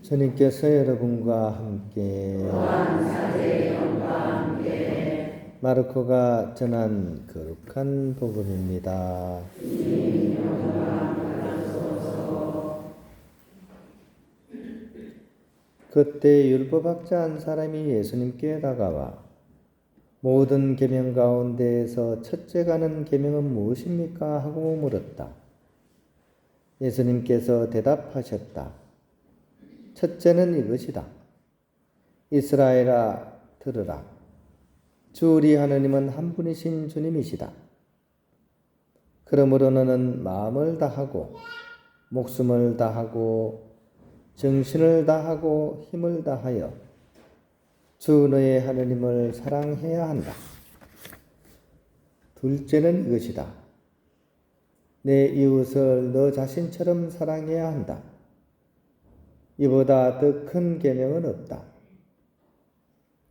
주님께서 여러분과 함께 마르코가 전한 거룩한 복음입니다. 그때 율법학자 한 사람이 예수님께 다가와 모든 계명 가운데에서 첫째가는 계명은 무엇입니까? 하고 물었다. 예수님께서 대답하셨다. 첫째는 이것이다. 이스라엘아 들으라. 주 우리 하느님은 한 분이신 주님이시다. 그러므로 너는 마음을 다하고 목숨을 다하고 정신을 다하고 힘을 다하여 주 너의 하느님을 사랑해야 한다. 둘째는 이것이다. 내 이웃을 너 자신처럼 사랑해야 한다. 이보다 더 큰 계명은 없다.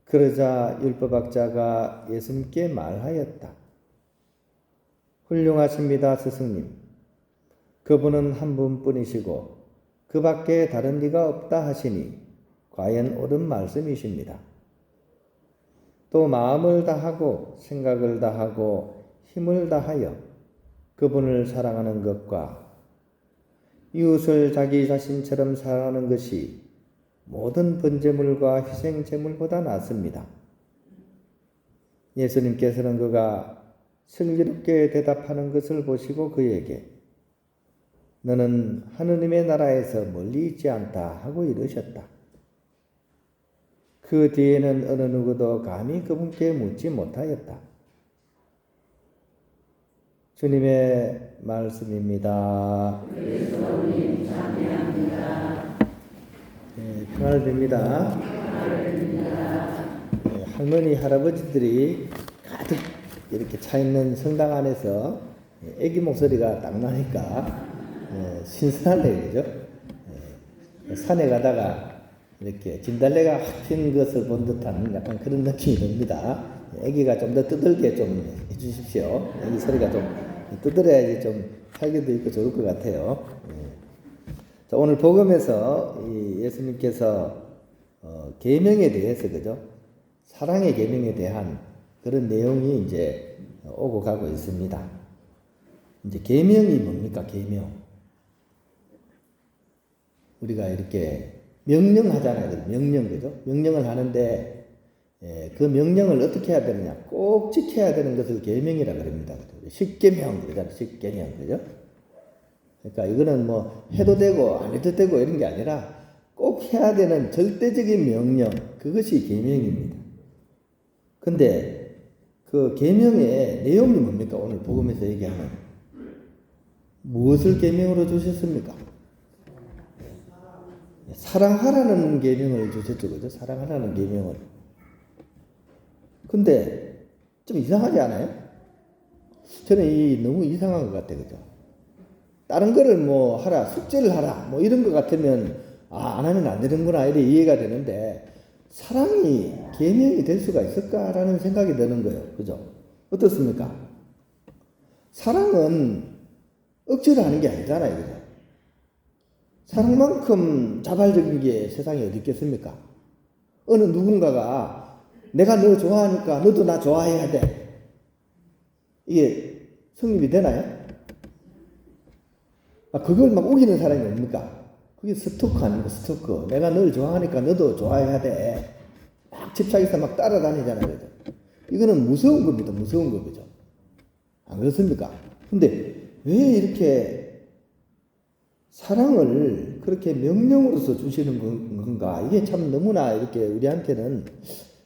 그러자 율법학자가 예수님께 말하였다. 훌륭하십니다, 스승님. 그분은 한 분뿐이시고 그 밖에 다른 이가 없다 하시니 과연 옳은 말씀이십니다. 또 마음을 다하고 생각을 다하고 힘을 다하여 그분을 사랑하는 것과 이웃을 자기 자신처럼 사랑하는 것이 모든 번제물과 희생제물보다 낫습니다. 예수님께서는 그가 슬기롭게 대답하는 것을 보시고 그에게 너는 하느님의 나라에서 멀리 있지 않다 하고 이르셨다. 그 뒤에는 어느 누구도 감히 그분께 묻지 못하였다. 주님의 말씀입니다. 그리스도님 찬양합니다. 네, 평안을 빕니다. 네, 할머니 할아버지들이 가득 이렇게 차 있는 성당 안에서 애기 목소리가 딱 나니까 신선하네, 그죠? 산에 가다가 이렇게 진달래가 확 핀 것을 본 듯한 약간 그런 느낌이 듭니다. 애기가 좀 더 뜨들게 좀 해주십시오. 애기 소리가 좀 뜨들어야지 좀 활기도 있고 좋을 것 같아요. 자, 오늘 복음에서 예수님께서 계명에 대해서, 그죠? 사랑의 계명에 대한 그런 내용이 이제 오고 가고 있습니다. 이제 계명이 뭡니까? 계명. 우리가 이렇게 명령하잖아요. 명령, 그죠? 명령을 하는데 그 명령을 어떻게 해야 되느냐? 꼭 지켜야 되는 것을 계명이라 그럽니다. 십계명 그러잖아요. 십계명, 그죠? 그러니까 이거는 뭐 해도 되고 안 해도 되고 이런 게 아니라 꼭 해야 되는 절대적인 명령, 그것이 계명입니다. 근데 그 계명의 내용이 뭡니까? 오늘 복음에서 얘기하는 무엇을 계명으로 주셨습니까? 사랑하라는 계명을 주셨죠, 그죠? 사랑하라는 계명을. 근데 좀 이상하지 않아요? 저는 너무 이상한 것 같아요, 그죠? 다른 거를 뭐 하라, 숙제를 하라, 뭐 이런 것 같으면 안 하면 안 되는구나 이래 이해가 되는데 사랑이 계명이 될 수가 있을까라는 생각이 드는 거예요, 그죠? 어떻습니까? 사랑은 억지로 하는 게 아니잖아요, 그죠? 사랑만큼 자발적인 게 세상에 어디 있겠습니까? 어느 누군가가 내가 너 좋아하니까 너도 나 좋아해야 돼. 이게 성립이 되나요? 그걸 막 우기는 사람이 뭡니까? 그게 스토커 아닙니까? 스토커. 내가 널 좋아하니까 너도 좋아해야 돼. 막 집착해서 막 따라다니잖아요. 이거는 무서운 겁니다. 무서운 거죠. 안 그렇습니까? 근데 왜 이렇게 사랑을 그렇게 명령으로서 주시는 건가? 이게 참 너무나 이렇게 우리한테는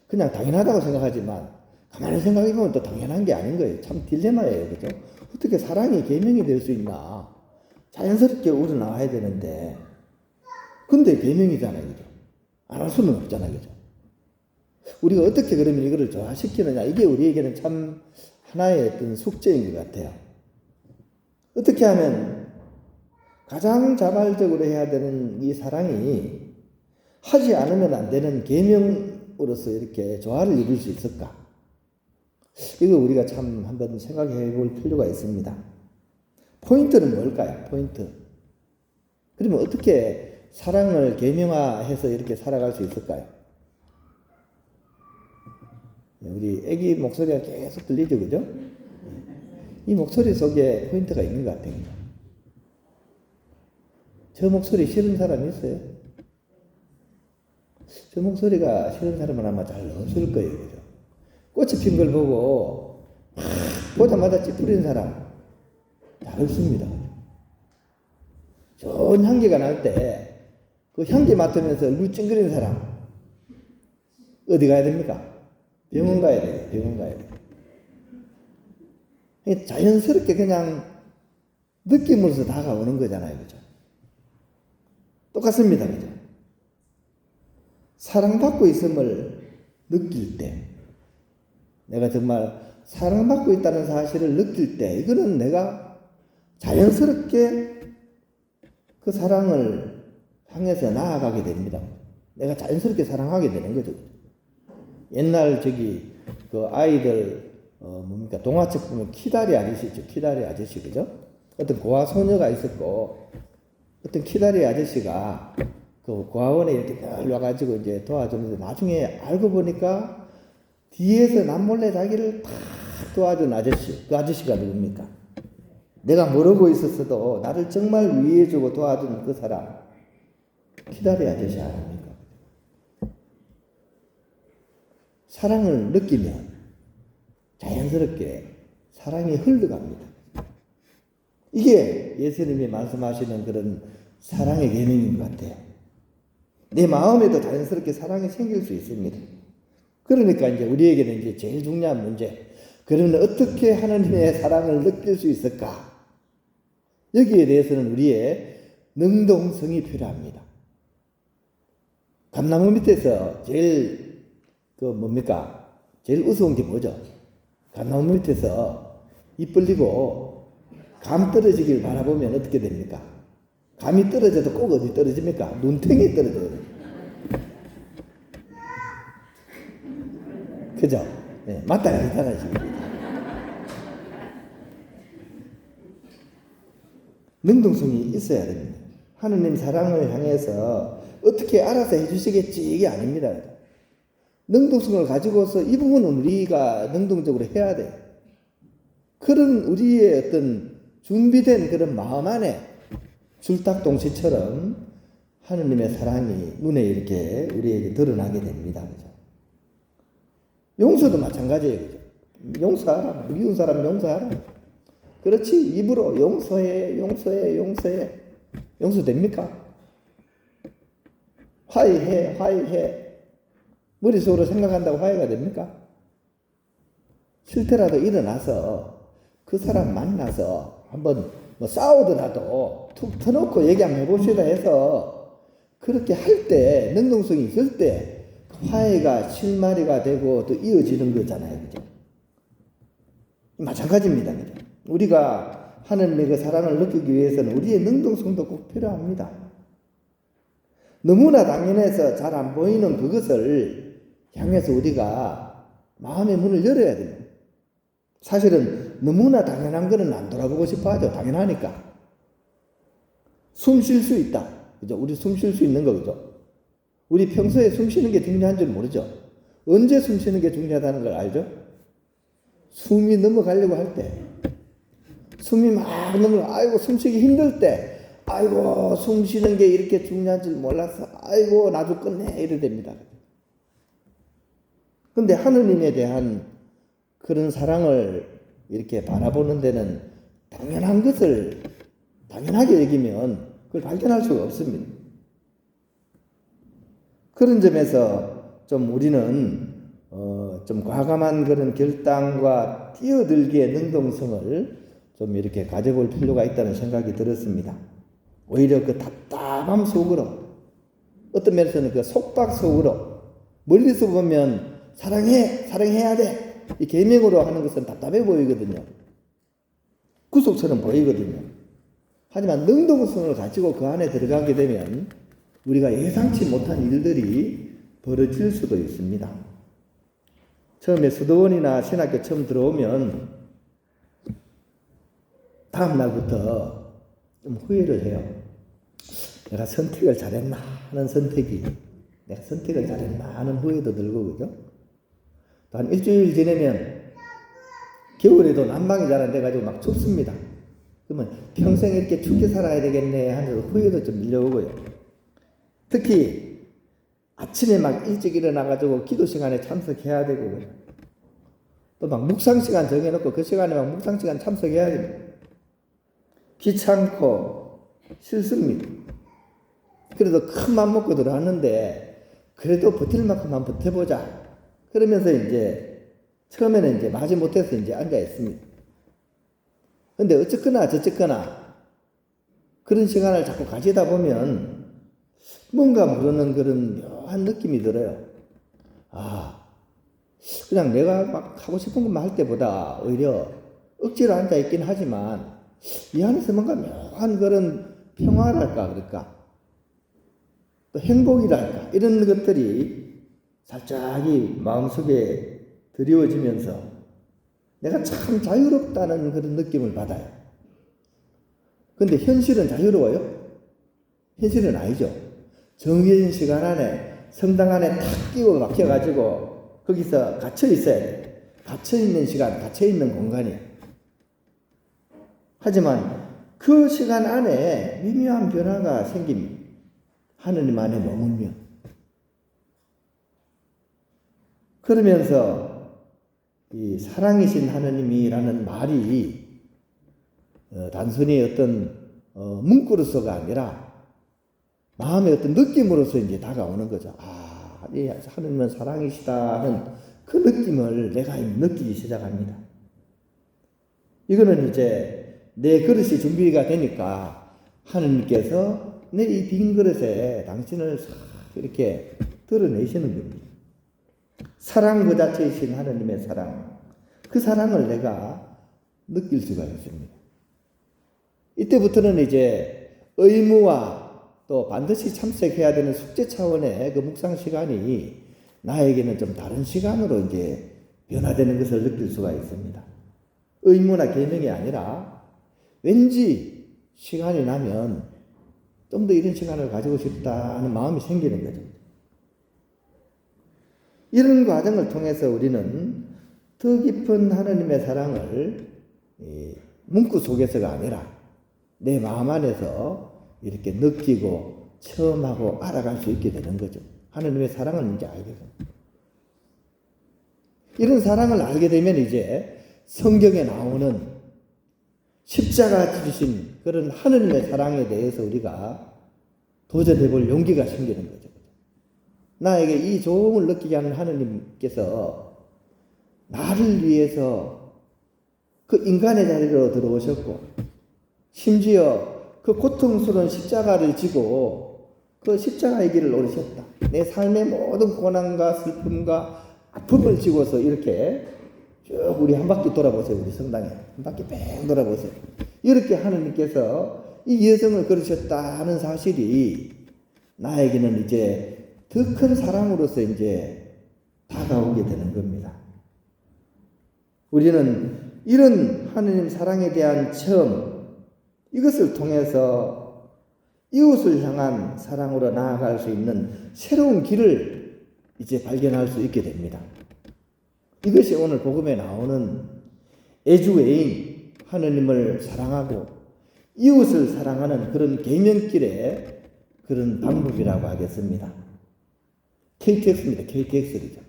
그냥 당연하다고 생각하지만 가만히 생각해보면 또 당연한 게 아닌 거예요. 참 딜레마예요. 그죠? 어떻게 사랑이 계명이 될 수 있나? 자연스럽게 우러나와야 되는데 근데 계명이잖아요. 그죠? 안 할 수는 없잖아요. 그죠? 우리가 어떻게 그러면 이거를 조화시키느냐? 이게 우리에게는 참 하나의 어떤 숙제인 것 같아요. 어떻게 하면 가장 자발적으로 해야 되는 이 사랑이 하지 않으면 안 되는 계명으로서 이렇게 조화를 이룰 수 있을까? 이거 우리가 참 한번 생각해 볼 필요가 있습니다. 포인트는 뭘까요? 포인트. 그러면 어떻게 사랑을 계명화해서 이렇게 살아갈 수 있을까요? 우리 애기 목소리가 계속 들리죠, 그죠? 이 목소리 속에 포인트가 있는 것 같아요. 저 목소리 싫은 사람 있어요? 저 목소리가 싫은 사람은 아마 잘 없을 거예요, 그죠? 꽃이 핀 걸 보고 막 보자마자 찌푸리는 사람 잘 없습니다. 좋은 향기가 날 때 그 향기 맡으면서 얼굴 찡그리는 사람 어디 가야 됩니까? 병원 가야 돼요. 병원 가야 돼요. 자연스럽게 그냥 느낌으로서 다가오는 거잖아요, 그죠? 똑같습니다, 그죠? 사랑받고 있음을 느낄 때, 내가 정말 사랑받고 있다는 사실을 느낄 때, 이거는 내가 자연스럽게 그 사랑을 향해서 나아가게 됩니다. 내가 자연스럽게 사랑하게 되는 거죠. 옛날 그 아이들 뭡니까 동화책 보면 키다리 아저씨 있죠. 키다리 아저씨, 그죠? 어떤 고아 소녀가 있었고 어떤 키다리 아저씨가 그 고아원에 이렇게 늘 와가지고 이제 도와주면서 나중에 알고 보니까 뒤에서 남몰래 자기를 탁 도와준 아저씨, 그 아저씨가 누굽니까? 내가 모르고 있었어도 나를 정말 위해주고 도와준 그 사람, 키다리 아저씨 아닙니까? 사랑을 느끼면 자연스럽게 사랑이 흘러갑니다. 이게 예수님이 말씀하시는 그런 사랑의 계명인 것 같아요. 내 마음에도 자연스럽게 사랑이 생길 수 있습니다. 그러니까 이제 우리에게는 이제 제일 중요한 문제, 그러면 어떻게 하나님의 사랑을 느낄 수 있을까? 여기에 대해서는 우리의 능동성이 필요합니다. 감나무 밑에서 제일 제일 우스운 게 뭐죠? 감나무 밑에서 입 벌리고 감 떨어지길 바라보면 어떻게 됩니까? 감이 떨어져도 꼭 어디 떨어집니까? 눈탱이에 떨어져요. 그죠? 네, 맞다 그랬잖아요, 지금. 능동성이 있어야 됩니다. 하느님 사랑을 향해서 어떻게 알아서 해주시겠지, 이게 아닙니다. 능동성을 가지고서 이 부분은 우리가 능동적으로 해야 돼요. 그런 우리의 어떤 준비된 그런 마음 안에 줄딱동치처럼 하느님의 사랑이 눈에 이렇게 우리에게 드러나게 됩니다. 그죠? 용서도 마찬가지예요. 그죠? 용서하라. 미운 사람 용서하라. 그렇지. 입으로 용서해. 용서됩니까? 화해해. 머릿속으로 생각한다고 화해가 됩니까? 실태라도 일어나서 그 사람 만나서 한번 싸우더라도 툭 터놓고 얘기 한번 해봅시다 해서 그렇게 할 때, 능동성이 있을 때 화해가 실마리가 되고 또 이어지는 거잖아요. 그죠? 마찬가지입니다. 그죠? 우리가 하나님의 그 사랑을 느끼기 위해서는 우리의 능동성도 꼭 필요합니다. 너무나 당연해서 잘 안 보이는 그것을 향해서 우리가 마음의 문을 열어야 됩니다. 사실은 너무나 당연한 거는 안 돌아보고 싶어 하죠. 당연하니까. 숨 쉴 수 있다. 그죠? 우리 숨 쉴 수 있는 거, 그죠? 우리 평소에 숨 쉬는 게 중요한 줄 모르죠? 언제 숨 쉬는 게 중요하다는 걸 알죠? 숨이 넘어가려고 할 때. 숨이 막 아이고, 숨 쉬기 힘들 때. 아이고, 숨 쉬는 게 이렇게 중요한 줄 몰라서, 아이고, 나도 끝내. 이래 됩니다. 근데 하느님에 대한 그런 사랑을 이렇게 바라보는 데는 당연한 것을 당연하게 여기면 그걸 발견할 수가 없습니다. 그런 점에서 좀 우리는 좀 과감한 그런 결단과 뛰어들기의 능동성을 좀 이렇게 가져볼 필요가 있다는 생각이 들었습니다. 오히려 그 답답함 속으로, 어떤 면에서는 그 속박 속으로, 멀리서 보면 사랑해야 돼. 이 계명으로 하는 것은 답답해 보이거든요. 구속처럼 보이거든요. 하지만 능동성을 가지고 그 안에 들어가게 되면 우리가 예상치 못한 일들이 벌어질 수도 있습니다. 처음에 수도원이나 신학교 처음 들어오면 다음 날부터 좀 후회를 해요. 내가 선택을 잘했나 하는 선택이, 내가 선택을 잘했나 하는 후회도 들고, 그죠? 또 한 일주일 지내면 겨울에도 난방이 잘 안 돼가지고 막 춥습니다. 그러면 평생 이렇게 춥게 살아야 되겠네 하는 후회도 좀 밀려오고요. 특히 아침에 막 일찍 일어나가지고 기도 시간에 참석해야 되고, 또 막 묵상 시간 정해놓고 그 시간에 막 묵상 시간 참석해야 됩니다. 귀찮고 싫습니다. 그래도 큰 맘 먹고 들어왔는데 그래도 버틸 만큼 한번 버텨보자. 그러면서 이제 처음에는 이제 마지 못해서 이제 앉아 있습니다. 근데 어쨌거나 저쨌거나 그런 시간을 자꾸 가지다 보면 뭔가 모르는 그런 묘한 느낌이 들어요. 그냥 내가 막 하고 싶은 것만 할 때보다 오히려 억지로 앉아 있긴 하지만 이 안에서 뭔가 묘한 그런 평화랄까, 그럴까, 또 행복이랄까, 이런 것들이 살짝이 마음속에 드리워지면서 내가 참 자유롭다는 그런 느낌을 받아요. 근데 현실은 자유로워요? 현실은 아니죠. 정해진 시간 안에 성당 안에 탁 끼고 막혀가지고 거기서 갇혀 있어야 돼. 갇혀 있는 시간, 갇혀 있는 공간이. 하지만 그 시간 안에 미묘한 변화가 생깁니다. 하느님 안에 머물면. 그러면서 이 사랑이신 하느님이라는 말이 단순히 어떤 문구로서가 아니라 마음의 어떤 느낌으로서 이제 다가오는 거죠. 이 하느님은 사랑이시다는 그 느낌을 내가 느끼기 시작합니다. 이거는 이제 내 그릇이 준비가 되니까 하느님께서 내 이 빈 그릇에 당신을 싹 이렇게 드러내시는 겁니다. 사랑 그 자체이신 하느님의 사랑, 그 사랑을 내가 느낄 수가 있습니다. 이때부터는 이제 의무와 또 반드시 참석해야 되는 숙제 차원의 그 묵상 시간이 나에게는 좀 다른 시간으로 이제 변화되는 것을 느낄 수가 있습니다. 의무나 계명이 아니라 왠지 시간이 나면 좀 더 이런 시간을 가지고 싶다 하는 마음이 생기는 거죠. 이런 과정을 통해서 우리는 더 깊은 하나님의 사랑을 문구 속에서가 아니라 내 마음 안에서 이렇게 느끼고 체험하고 알아갈 수 있게 되는 거죠. 하나님의 사랑을 이제 알게 됩니다. 이런 사랑을 알게 되면 이제 성경에 나오는 십자가 지신 그런 하느님의 사랑에 대해서 우리가 도전해 볼 용기가 생기는 거죠. 나에게 이 조음을 느끼게 하는 하느님께서 나를 위해서 그 인간의 자리로 들어오셨고 심지어 그 고통스러운 십자가를 지고 그 십자가의 길을 오르셨다. 내 삶의 모든 고난과 슬픔과 아픔을 지고서 이렇게 쭉 우리 한 바퀴 돌아보세요. 우리 성당에 한 바퀴 뺑 돌아보세요. 이렇게 하느님께서 이 여정을 걸으셨다는 사실이 나에게는 이제 더 큰 사랑으로서 이제 다가오게 되는 겁니다. 우리는 이런 하느님 사랑에 대한 체험, 이것을 통해서 이웃을 향한 사랑으로 나아갈 수 있는 새로운 길을 이제 발견할 수 있게 됩니다. 이것이 오늘 복음에 나오는 애주애인, 하느님을 사랑하고 이웃을 사랑하는 그런 계명길의 그런 방법이라고 하겠습니다. KTX입니다. KTX이죠.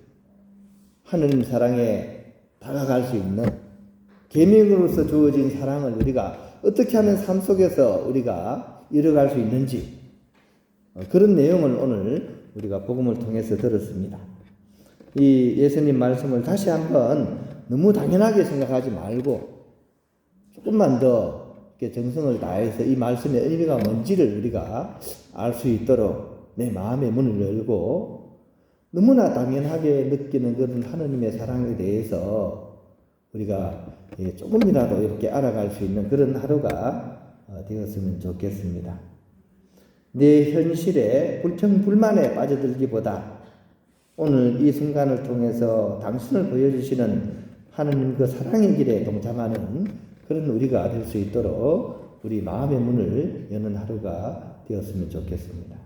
하느님 사랑에 다가갈 수 있는 계명으로서 주어진 사랑을 우리가 어떻게 하면 삶 속에서 우리가 이뤄갈 수 있는지 그런 내용을 오늘 우리가 복음을 통해서 들었습니다. 이 예수님 말씀을 다시 한번 너무 당연하게 생각하지 말고 조금만 더 이렇게 정성을 다해서 이 말씀의 의미가 뭔지를 우리가 알 수 있도록 내 마음의 문을 열고 너무나 당연하게 느끼는 그런 하느님의 사랑에 대해서 우리가 조금이라도 이렇게 알아갈 수 있는 그런 하루가 되었으면 좋겠습니다. 내 현실에 불평불만에 빠져들기보다 오늘 이 순간을 통해서 당신을 보여주시는 하느님 그 사랑의 길에 동참하는 그런 우리가 될 수 있도록 우리 마음의 문을 여는 하루가 되었으면 좋겠습니다.